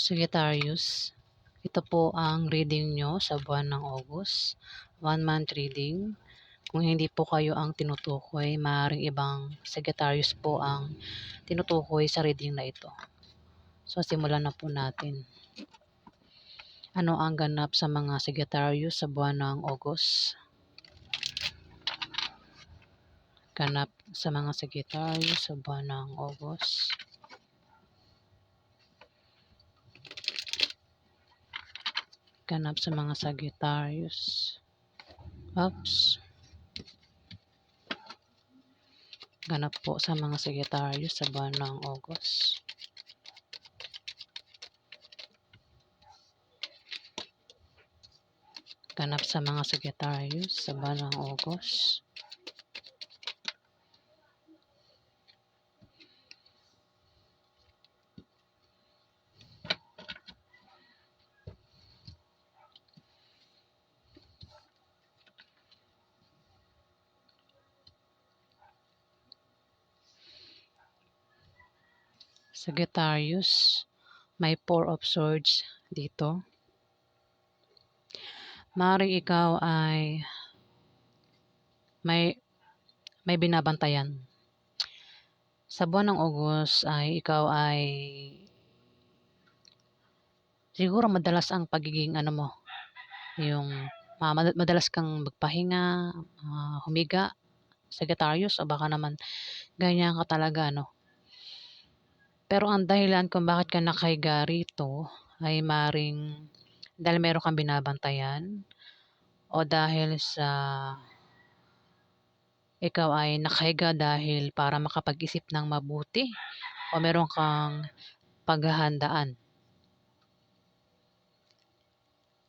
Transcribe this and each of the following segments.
Sagittarius, ito po ang reading nyo sa buwan ng August. 1 month reading. Kung hindi po kayo ang tinutukoy, maaaring ibang Sagittarius po ang tinutukoy sa reading na ito. So, simulan na po natin. Ano ang ganap sa mga Sagittarius sa buwan ng August? Ganap sa mga Sagittarius sa buwan ng August. Ganap sa mga Sagittarius. Oops. Ganap po sa mga Sagittarius sa buwan ng August. Ganap sa mga Sagittarius sa buwan ng August. Sagittarius, may Four of Swords dito. Maaaring ikaw ay may binabantayan. Sa buwan ng August ay ikaw ay siguro madalas ang pagiging yung madalas kang magpahinga, humiga, Sagittarius, o baka naman ganyan ka talaga, Pero ang dahilan kung bakit ka nakahiga rito ay maring dahil meron kang binabantayan o dahil sa ikaw ay nakahiga dahil para makapag-isip ng mabuti o meron kang paghahandaan.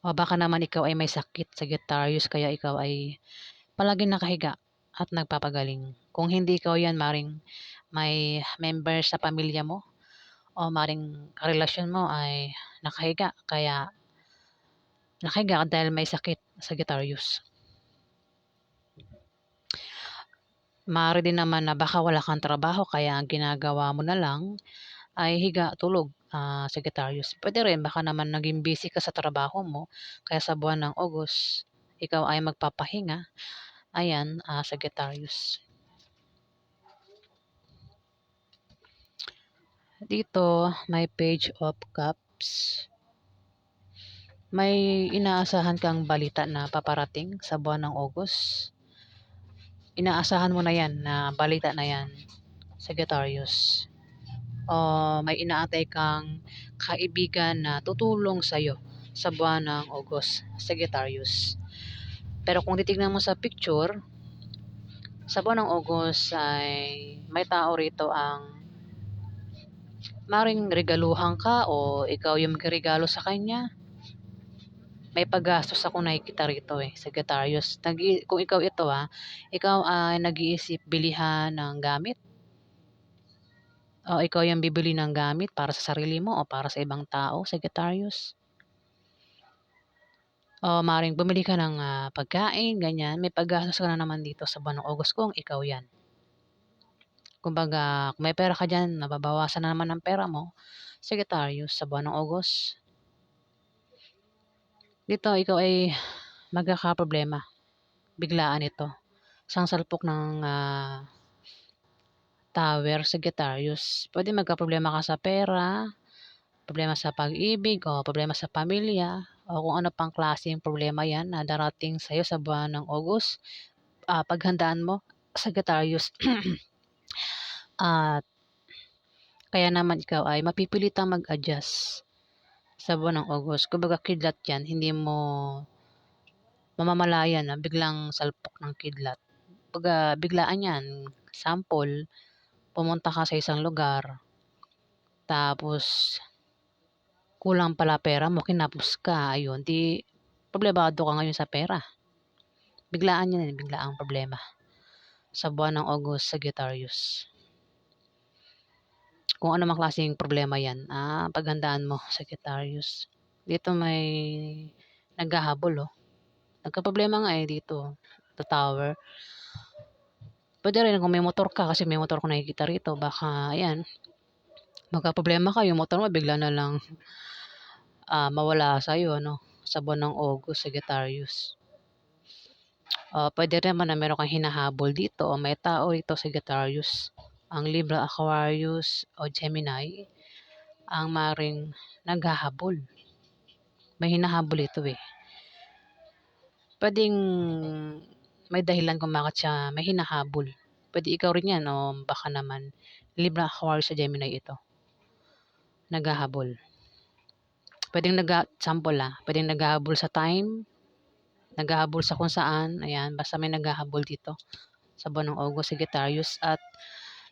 O baka naman ikaw ay may sakit, Sagittarius, kaya ikaw ay palaging nakahiga at nagpapagaling. Kung hindi ikaw yan, maring may member sa pamilya mo o maring karelasyon mo ay nakahiga. Kaya nakahiga dahil may sakit, Sagittarius. Maaari din naman na baka wala kang trabaho kaya ang ginagawa mo na lang ay higa, tulog, Sagittarius. Pwede rin, baka naman naging busy ka sa trabaho mo, kaya sa buwan ng August, ikaw ay magpapahinga. Ayan, Sagittarius. Dito, may Page of Cups. May inaasahan kang balita na paparating sa buwan ng August. Inaasahan mo na yan, na balita na yan, Sagittarius. May inaantay kang kaibigan na tutulong sa'yo sa buwan ng August, Sagittarius. Pero kung titignan mo sa picture, sa buwan ng August ay may tao rito ang maring regaluhan ka o ikaw yung magregalo sa kanya. May paggastos ako nakikita rito Sagittarius. Kung ikaw ito ikaw ay nag-iisip bilihan ng gamit. O ikaw yung bibili ng gamit para sa sarili mo o para sa ibang tao, Sagittarius. O maring bumili ka ng pagkain, ganyan. May paggastos ka na naman dito sa buwan ng August kung ikaw yan. Kumbaga, kung may pera ka dyan, nababawasan na naman ang pera mo, Sagittarius, sa buwan ng August. Dito, ikaw ay magkakaproblema. Biglaan ito. Isang salpok ng Tower, Sagittarius. Pwede magkaproblema ka sa pera, problema sa pag-ibig, o problema sa pamilya, o kung ano pang klaseng problema yan na darating sa'yo sa buwan ng August. Paghandaan mo, Sagittarius. At kaya naman ikaw ay mapipilitang mag-adjust sa buwan ng August. Kumbaga kidlat yan, hindi mo mamamalayan na biglang salpok ng kidlat. Kumbaga biglaan yan. Sample, pumunta ka sa isang lugar, tapos kulang pala pera mo, kinapos ka, ayun, di problemado ka ngayon sa pera. Biglaan yan, biglaang problema. Sa buwan ng August, Sagittarius. Kung ano mang klaseng problema yan, paghandaan mo, Sagittarius. Dito may naghahabol, Nagka-problema nga dito, the tower. Pwede rin kung may motor ka, kasi may motor ko nakikita rito, baka, ayan, magka-problema ka, yung motor mo bigla na lang mawala sa'yo, no? Sa buwan ng August, Sagittarius. Pwede naman na meron kang hinahabol dito o may tao ito, Sagittarius. Ang Libra, Aquarius o Gemini, ang maring naghahabol. May hinahabol ito eh. Pwedeng may dahilan kung bakit siya may hinahabol. Pwede ikaw rin yan o baka naman Libra, Aquarius o Gemini ito. Naghahabol. Pwedeng pwedeng naghahabol sa time, naghahabol sa kung saan, ayan, basta may naghahabol dito sa buwan ng August, Sagittarius. At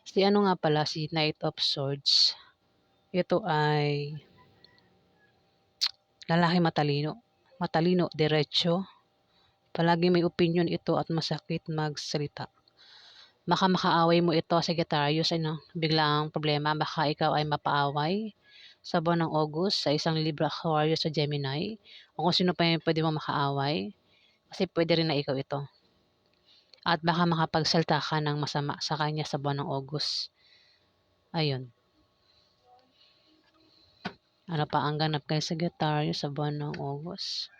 si ano nga pala, si Knight of Swords, ito ay lalaki matalino, diretso, palagi may opinion ito at masakit magsalita. Baka makaaway mo ito, Sagittarius, ano, biglang problema, baka ikaw ay mapaaway sa buwan ng August sa isang Libra, Aquarius sa Gemini, o kung sino pa yung pwede mo makaaway, kasi pwede rin na ikaw ito. At baka makapagsalta ka ng masama sa kanya sa buwan ng August. Ayun. Ano pa ang ganap kay Sagittarius sa buwan ng August?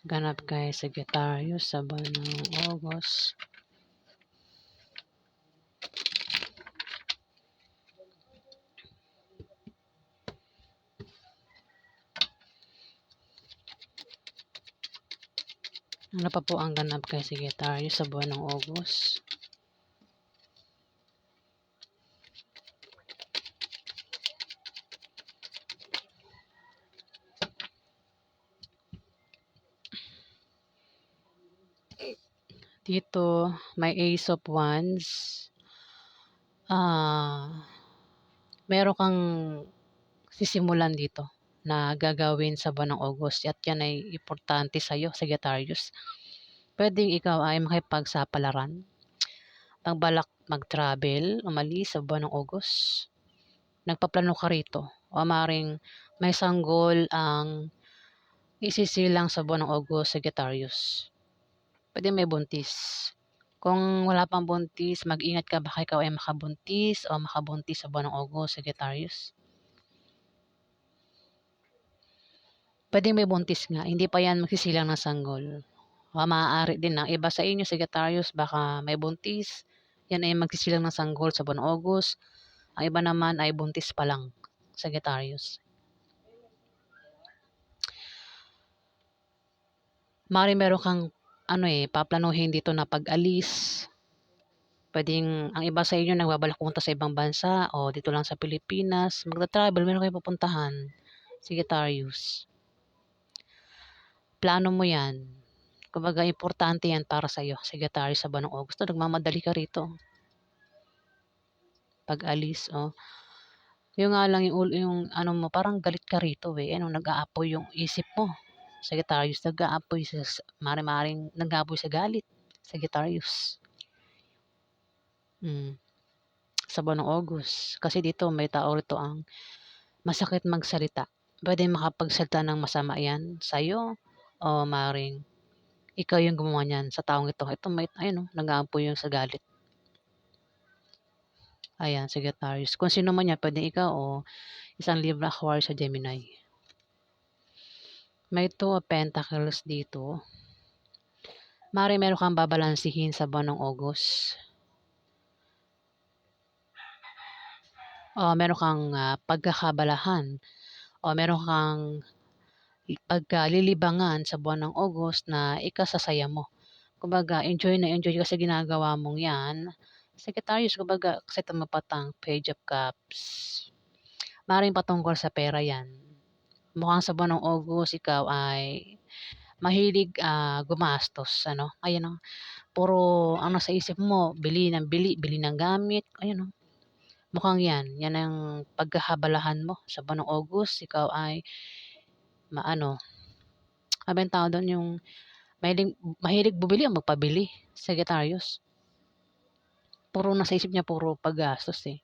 Ganap kay Sagittarius sa buwan ng August. Ano pa po ang ganap kay Sagittarius sa buwan ng August? Dito, may Ace of Wands. Meron kang sisimulan dito na gagawin sa buwan ng August at yan ay importante sa'yo, Sagittarius. Pwedeng ikaw ay makipagsapalaran, pagbalak mag-travel, umalis sa buwan ng August. Nagpaplano ka rito o maring may sanggol ang isisilang sa buwan ng August, Sagittarius. Pwede may buntis. Kung wala pang buntis, mag-ingat ka baka ikaw ay makabuntis o makabuntis sa buwan ng August, Sagittarius. Pwede may buntis nga, hindi pa yan magsisilang ng sanggol. Maaari din ng iba sa inyo, Sagittarius, baka may buntis, yan ay magsisilang ng sanggol sa buwan ng August. Ang iba naman ay buntis pa lang, Sagittarius. Meron kang paplanuhin dito na pag-alis. Pwedeng ang iba sa inyo nagbabalak pumunta sa ibang bansa o dito lang sa Pilipinas. Magta-travel, meron kayo pupuntahan, Sagittarius. Plano mo yan. Kumbaga, importante yan para sa iyo, Sagittarius, sa buwan ng August. Nagmamadali ka rito. Pag-alis, yung nga lang yung ano mo, parang galit ka rito eh. Nag-aapoy yung isip mo. Sagittarius, nag-aapoy maring nag-aapoy sa galit. Sagittarius. Sa buwan ng August. Kasi dito, may tao rito ang masakit magsalita. Pwede makapagsalita ng masama yan sa'yo o maring ikaw yung gumawa niyan sa taong ito. Ito, nag-aapoy yung sa galit. Ayan, Sagittarius. Kung sino man yan, pwede ikaw o isang Libra, Aquarius sa Gemini. May 2 of Pentacles dito. Meron kang babalansihin sa buwan ng August. O meron kang pagkakabalahan. O meron kang pagkalilibangan sa buwan ng August na ikasasaya mo. Kumbaga, enjoy na enjoy kasi ginagawa mong yan. Sagittarius, kumbaga, kasi tumapatang Page of Cups. Maring patungkol sa pera yan. Mukhang sa buwan ng August, ikaw ay mahilig gumastos. Ayan, puro ang nasa isip mo, bili ng gamit. Ayan, mukhang yan. Yan ang pagkahabalahan mo sa buwan ng August. Ikaw ay ang tawag doon, yung mahilig bumili o magpabili, Sagittarius. Puro nasa isip niya, puro paggastos eh.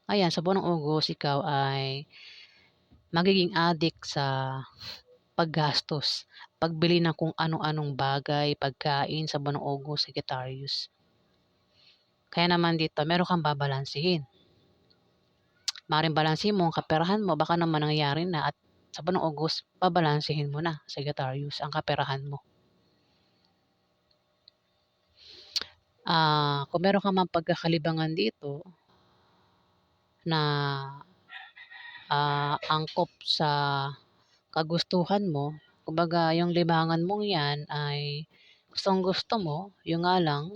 Ayan, sa buwan ng August, ikaw ay magiging addict sa paggastos. Pagbili ng kung ano-anong bagay, pagkain sa buwan ng August, Sagittarius. Kaya naman dito, meron kang babalansehin. Maaaring balansehin mo ang kaperahan mo, baka naman nangyayari na at sa buwan ng August, babalansehin mo na, Sagittarius, ang kaperahan mo. Kung meron ka mang pagkakalibangan dito na angkop sa kagustuhan mo, kumbaga yung libangan mong yan ay gustong-gusto mo, yung nga lang,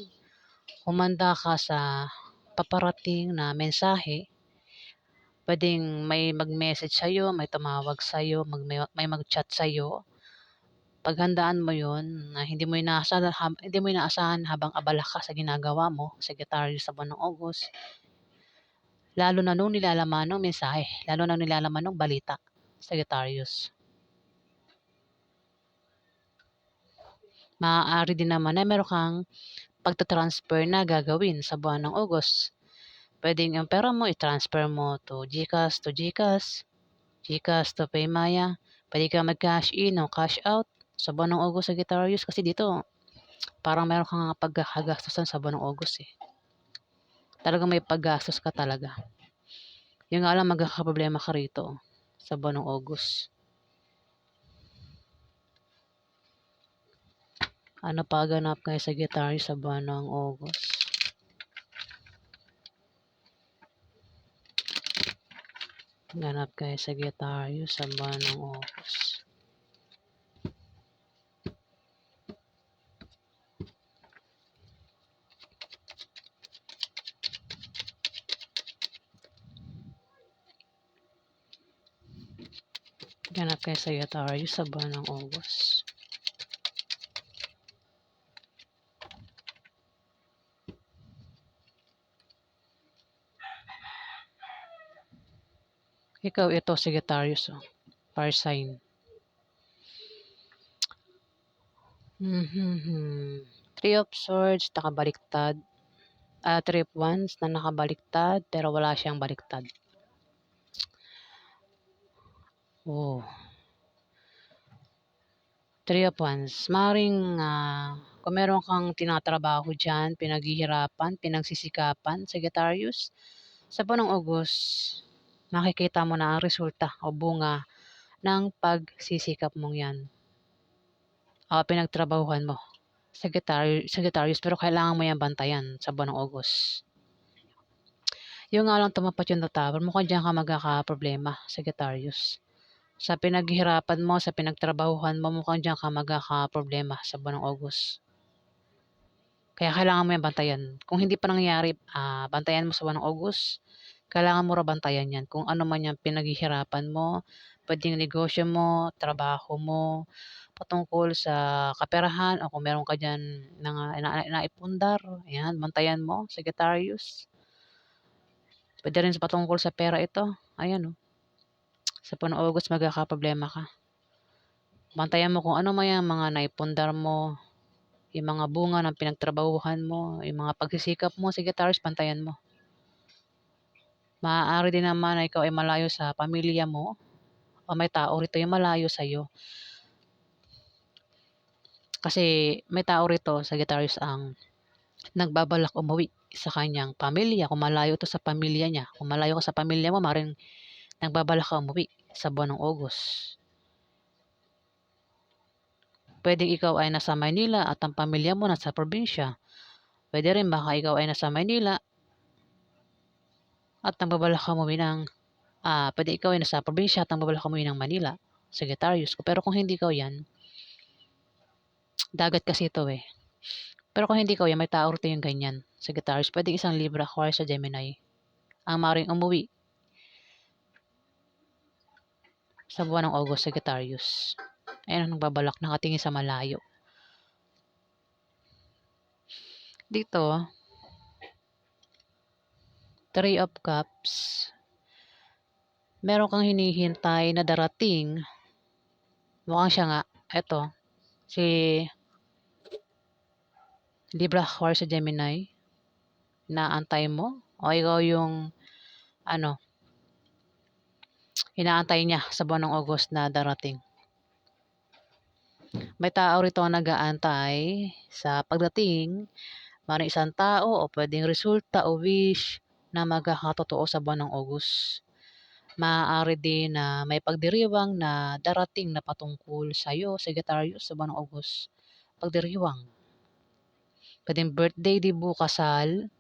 humanda ka sa paparating na mensahe. Pwedeng may mag-message sa'yo, may tumawag sa'yo, may mag-chat sa'yo. Paghandaan mo yun na hindi mo inaasahan habang abala ka sa ginagawa mo, Sagittarius, sa buwan ng August. Lalo na nung nilalaman ng mensahe, lalo na nung nilalaman ng balita, Sagittarius. Maaari din naman na meron kang pagta-transfer na gagawin sa buwan ng August. Pwedeng yung pera mo i-transfer mo to GCash to Paymaya. Pwede ka mag-cash in o cash out sa buwan ng August, Sagittarius, kasi dito parang meron kang pagkakagastusan sa buwan ng August eh. Talagang may paggastos ka talaga. Yung nga lang, magkakaproblema ka rito sa buwan ng August. Ano pa ganap kay Sagittarius sa buwan ng August? Ganap kay Sagittarius sa buwan ng August. Ganap kay Sagittarius sa buwan ng August. Ikaw ito, Sagittarius, fire sign. Three of Swords, nakabaliktad. Three of Wands na nakabaliktad pero wala siyang baliktad. Oh. Three of Wands. Maring kung meron kang tinatrabaho dyan, pinaghihirapan, pinagsisikapan, Sagittarius, sa buwan ng August, makikita mo na ang resulta o bunga ng pagsisikap mong yan. Pinagtrabahuhan mo, Sagittarius, pero kailangan mo yan bantayan sa buwan ng August. Yung nga lang tumapat yung Tower, mukhang dyan ka magkakaproblema, Sagittarius. Sa pinaghihirapan mo, sa pinagtrabahuhan mo, mukhang dyan ka magkakaproblema sa buwan ng August. Kaya kailangan mo yan bantayan. Kung hindi pa nangyayari, bantayan mo sa buwan ng August. Kailangan mo ra bantayan yan. Kung ano man yung pinaghihirapan mo, pwedeng negosyo mo, trabaho mo, patungkol sa kaperahan, o kung meron ka dyan naipundar, yan, bantayan mo, Sagittarius. Pwede rin sa patungkol sa pera ito. Ayan, sa buwan ng August, magkakaproblema ka. Bantayan mo kung ano man yung mga naipundar mo, yung mga bunga ng pinagtrabahuhan mo, yung mga pagsisikap mo, Sagittarius, bantayan mo. Maaari din naman na ikaw ay malayo sa pamilya mo, o may tao rito yung malayo sa'yo. Kasi may tao rito, Sagittarius, ang nagbabalak umuwi sa kanyang pamilya. Kung malayo to sa pamilya niya, kung malayo ka sa pamilya mo, maaaring nagbabalak ka umuwi sa buwan ng August. Pwedeng ikaw ay nasa Maynila at ang pamilya mo nasa probinsya. Pwede rin baka ikaw ay nasa Maynila at nagbabalak ka umuwi ng pwede ikaw ay nasa probinsya at nagbabalak ka umuwi ng Manila, Sagittarius. Pero kung hindi ikaw yan, dagat kasi ito eh. Pero kung hindi ikaw yan, may tao rito yung ganyan, Sagittarius. Pwede isang Libra, Aquarius, sa Gemini ang maring umuwi sa buwan ng August, Sagittarius. Ayan ang nagbabalak, nakatingin sa malayo. Dito, Three of Cups. Meron kang hinihintay na darating. Mukhang siya nga. Ito, si Libra, Aquarius, sa Gemini. Inaantay mo? O ikaw yung inaantay niya sa buwan ng August na darating? May tao rito nag-aantay sa pagdating Maaaring isang tao o puwedeng resulta o wish na magkakatotoo sa buwan ng August. Maaari din na may pagdiriwang na darating na patungkol sa'yo, Sagittarius, sa buwan ng August. Pagdiriwang. Puwedeng birthday, dibu, kasal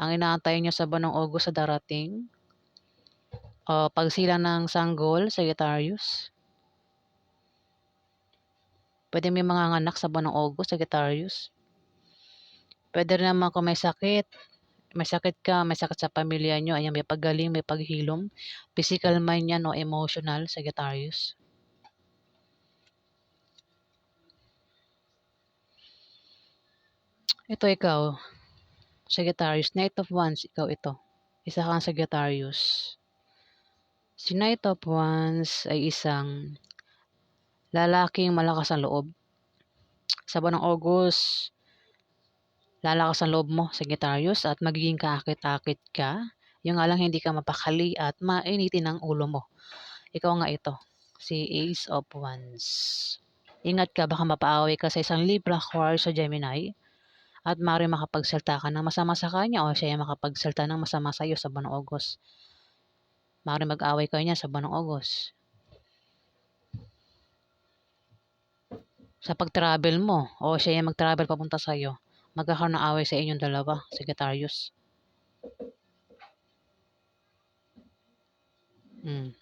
ang inaantay niyo sa buwan ng August sa darating. O pagsilang ng sanggol, Sagittarius. Puwedeng may manganganak sa buwan ng August, Sagittarius. Puwede rin naman kung may sakit ka, may sakit sa pamilya niyo, ayan, may paggaling, may paghilom, physical man yan o emotional, Sagittarius. Ito ikaw, Sagittarius, Knight of Wands, ikaw ito. Isa kang Sagittarius. Si Knight of Wands ay isang lalaking malakas ang loob. Sa buwan ng August, lalakas ang loob mo, Sagittarius, at magiging kaakit-akit ka. Yung nga lang hindi ka mapakali at mainitin ang ulo mo. Ikaw nga ito, si Ace of Wands. Ingat ka, baka mapaaway ka sa isang Libra, Aquarius o Gemini at maaari makapagsalta ka ng masama sa kanya o siya ay makapagsalta ng masama sa iyo sa buwan ng August. Maaari mag-away kayo niya sa buwan ng August. Sa pag-travel mo o siya ay mag-travel papunta sa iyo, magkakaroon ng away sa inyong dalawa, Sagittarius. Hmm.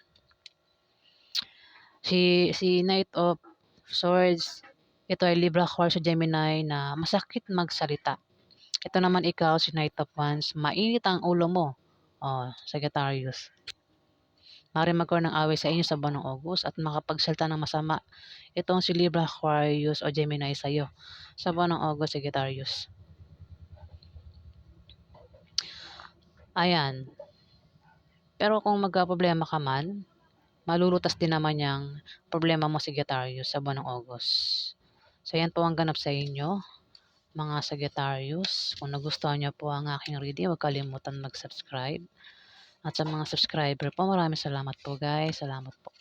Si Knight of Swords, ito ay Libra, Aquarius o Gemini na masakit magsalita. Ito naman ikaw, si Knight of Wands, mainit ang ulo mo. Oh, Sagittarius. Maaari magkaroon ng away sa inyo sa buwan ng August at makapagsalta ng masama. Itong si Libra, Aquarius o Gemini sa iyo sa buwan ng August, Sagittarius. Ayan. Pero kung magka-problema ka man, malulutas din naman yung problema mo, Sagittarius, sa buwan ng August. So, yan po ang ganap sa inyo, mga Sagittarius. Kung nagustuhan niyo po ang aking reading, huwag kalimutan mag-subscribe. At sa mga subscriber po, maraming salamat po guys. Salamat po.